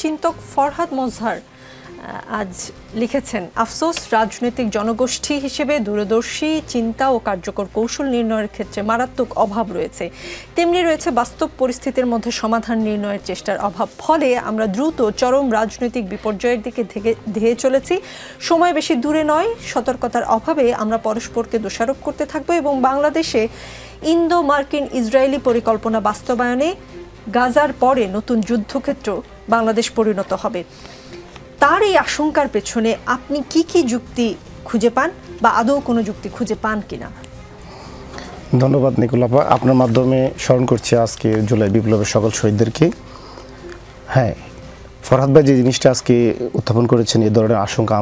চিন্তক ফরহাদ মোজহার আজ লিখেছেন, আফসোস রাজনৈতিক জনগোষ্ঠী হিসেবে দূরদর্শী চিন্তা ও কার্যকর কৌশল নির্ণয়ের ক্ষেত্রে মারাত্মক অভাব রয়েছে, তেমনি রয়েছে বাস্তব পরিস্থিতির মধ্যে সমাধান নির্ণয়ের চেষ্টার অভাব। ফলে আমরা দ্রুত চরম রাজনৈতিক বিপর্যয়ের দিকে ধেয়ে চলেছি। সময় বেশি দূরে নয়, সতর্কতার অভাবে আমরা পরস্পরকে দোষারোপ করতে থাকবো এবং বাংলাদেশে ইন্দো মার্কিন ইসরায়েলি পরিকল্পনা বাস্তবায়নে গাজার পরে নতুন যুদ্ধক্ষেত্র বাংলাদেশ পরিণত হবে। তার এই আশঙ্কার পেছনে আপনি কি কি যুক্তি খুঁজে পান বা আদৌ কোনো যুক্তি খুঁজে পান কিনা? ধন্যবাদ নিকুলাপা, আপনার মাধ্যমে স্মরণ করছি আজকে জুলাই বিপ্লবের সকল শহীদদেরকে। হ্যাঁ, ফরহাদ ভাই যে জিনিসটা আজকে উত্থাপন করেছেন, এই ধরনের আশঙ্কা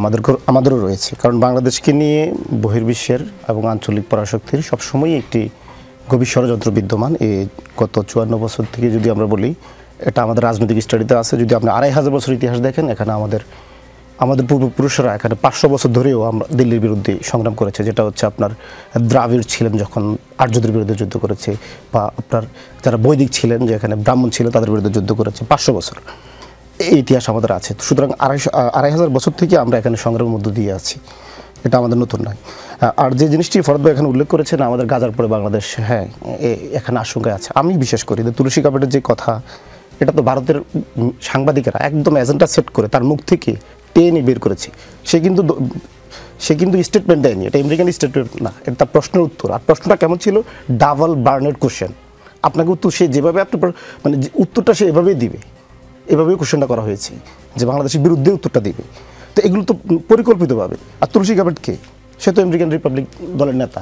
আমাদেরও রয়েছে। কারণ বাংলাদেশকে নিয়ে বহির্বিশ্বের এবং আঞ্চলিক পরাশক্তির সবসময়ই একটি গভীর ষড়যন্ত্র বিদ্যমান। এই গত 54 বছর থেকে যদি আমরা বলি, এটা আমাদের রাজনৈতিক স্টাডিতে আছে। যদি আপনি 2500 বছর ইতিহাস দেখেন, এখানে আমাদের পূর্বপুরুষরা এখানে 500 বছর ধরেও আমরা দিল্লির বিরুদ্ধে সংগ্রাম করেছে, যেটা হচ্ছে আপনার দ্রাবিড় ছিলেন যখন আর্যদের বিরুদ্ধে যুদ্ধ করেছে, বা আপনার যারা বৈদিক ছিলেন যে এখানে ব্রাহ্মণ ছিলেন তাদের বিরুদ্ধে যুদ্ধ করেছে। 500 বছর এই ইতিহাস আমাদের আছে। সুতরাং 2500 বছর থেকে আমরা এখানে সংগ্রামের মধ্য দিয়ে আছি, এটা আমাদের নতুন নয়। আর যে জিনিসটি ফরহাদ ভাই এখানে উল্লেখ করেছেন, আমাদের গাজার পরে বাংলাদেশ, হ্যাঁ এখানে আশঙ্কায় আছে। আমি বিশেষ করি যে তুলসী কাপড়ের যে কথা, এটা তো ভারতের সাংবাদিকেরা একদম এজেন্ডা সেট করে তার মুখ থেকে টেনে বের করেছে। সে কিন্তু স্টেটমেন্ট দেয়নি, এটা আমেরিকান স্টেটমেন্ট না, এটা তার প্রশ্নের উত্তর। আর প্রশ্নটা কেমন ছিল? Double barreled question. আপনাকে উত্তর সে যেভাবে মানে উত্তরটা সে এভাবেই দিবে, এভাবেই কোশ্চেনটা করা হয়েছে যে বাংলাদেশের বিরুদ্ধে উত্তরটা দিবে। তো এগুলো তো পরিকল্পিতভাবে। আর তুলসী কাপড় কে? সে তো আমেরিকান রিপাবলিক দলের নেতা।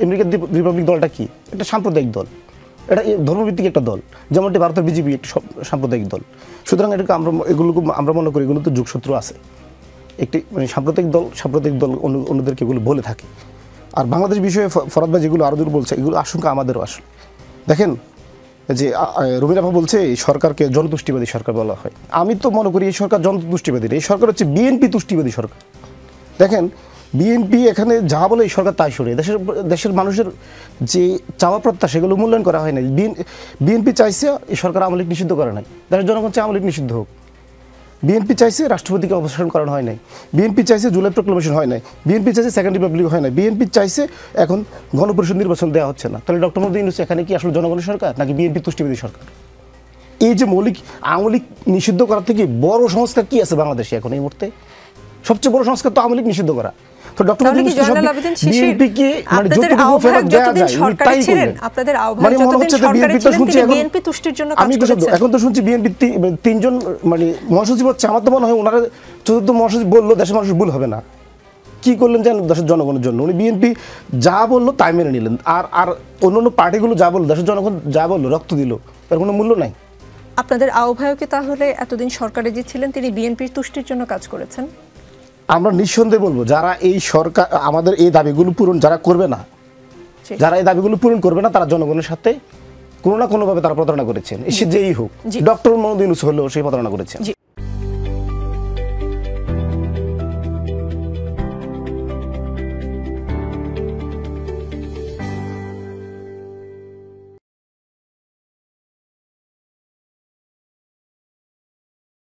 আমেরিকান রিপাবলিক দলটা কি? একটা সাম্প্রদায়িক দল, এটা ধর্মভিত্তিক একটা দল, যেমনটি ভারতের বিজেপি একটি সাম্প্রদায়িক দল। সুতরাং এটাকে আমরা মনে করি এগুলো তো যুগশত্রু আছে। একটি মানে সাম্প্রদায়িক দল অন্যদেরকে এগুলো বলে থাকে। আর বাংলাদেশ বিষয়ে ফরহাদ ভাই যেগুলো আরও দূর বলছে, এগুলো আশঙ্কা আমাদেরও আসলে। দেখেন যে রবীন্দ্রনাথ বলছে এই সরকারকে জনতুষ্টিবাদী সরকার বলা হয়। আমি তো মনে করি এই সরকার জনতুষ্টিবাদী, এই সরকার হচ্ছে বিএনপি তুষ্টিবাদী সরকার। দেখেন, বিএনপি এখানে যা বলে এই সরকার তাই সরে। দেশের মানুষের যে চাওয়া প্রত্যাশা সেগুলো মূল্যায়ন করা হয় নাই। বিএনপি চাইছে এই সরকার আওয়ামী লীগ নিষিদ্ধ করে নাই, দেশের জনগণ চায় আওয়ামী লীগ নিষিদ্ধ হোক। বিএনপি চাইছে রাষ্ট্রপতিকে অপসারণ করানো হয় নাই, বিএনপি চাইছে জুলাই প্রক্লেমেশন হয় নাই, বিএনপি চাইছে সেকেন্ড রিপাবলিক হয় নাই, বিএনপি চাইছে এখন গণপরিষদ নির্বাচন দেওয়া হচ্ছে না। তাহলে ডক্টর মোহাম্মদ ইউনূস এখানে কি আসলে জনগণের সরকার নাকি বিএনপি তুষ্টিবাদী সরকার? এই যে মৌলিক আওয়ামী লীগ নিষিদ্ধ করার থেকে বড় সংস্কার কি আছে বাংলাদেশে এখন এই মুহূর্তে? সবচেয়ে বড় সংস্কার তো আওয়ামী লীগ নিষিদ্ধ করা। এখন তো শুনছি বিএনপি 3 জন মানে মহাসচিব হচ্ছে। আমার তো মনে হয় ওনারা চতুর্থ মহাসচিব বললো দেশের মানুষ ভুল হবে না। কি করলেন জানেন? দেশের জনগণের জন্য উনি বিএনপি যা বললো তাই মেনে নিলেন। আর অন্য পার্টিগুলো যা বললো, দেশের জনগণ যা বললো, রক্ত দিল, তার কোনো মূল্য নাই। আপনাদের আহ্বায়কে তাহলে এতদিন সরকারে যে ছিলেন তিনি বিএনপির তুষ্টির জন্য কাজ করেছেন? আমরা নিঃসন্দেহে বলবো, যারা এই সরকার আমাদের এই দাবিগুলো যারা করবে না, যারা এই দাবিগুলো পূরণ করবে না, তারা জনগণের সাথে কোনো না কোনোভাবে তারা প্রতারণা করেছেন। সে যেই হোক, ডক্টর মোহাম্মদ ইউনূস হলেও সেই প্রতারণা করেছেন।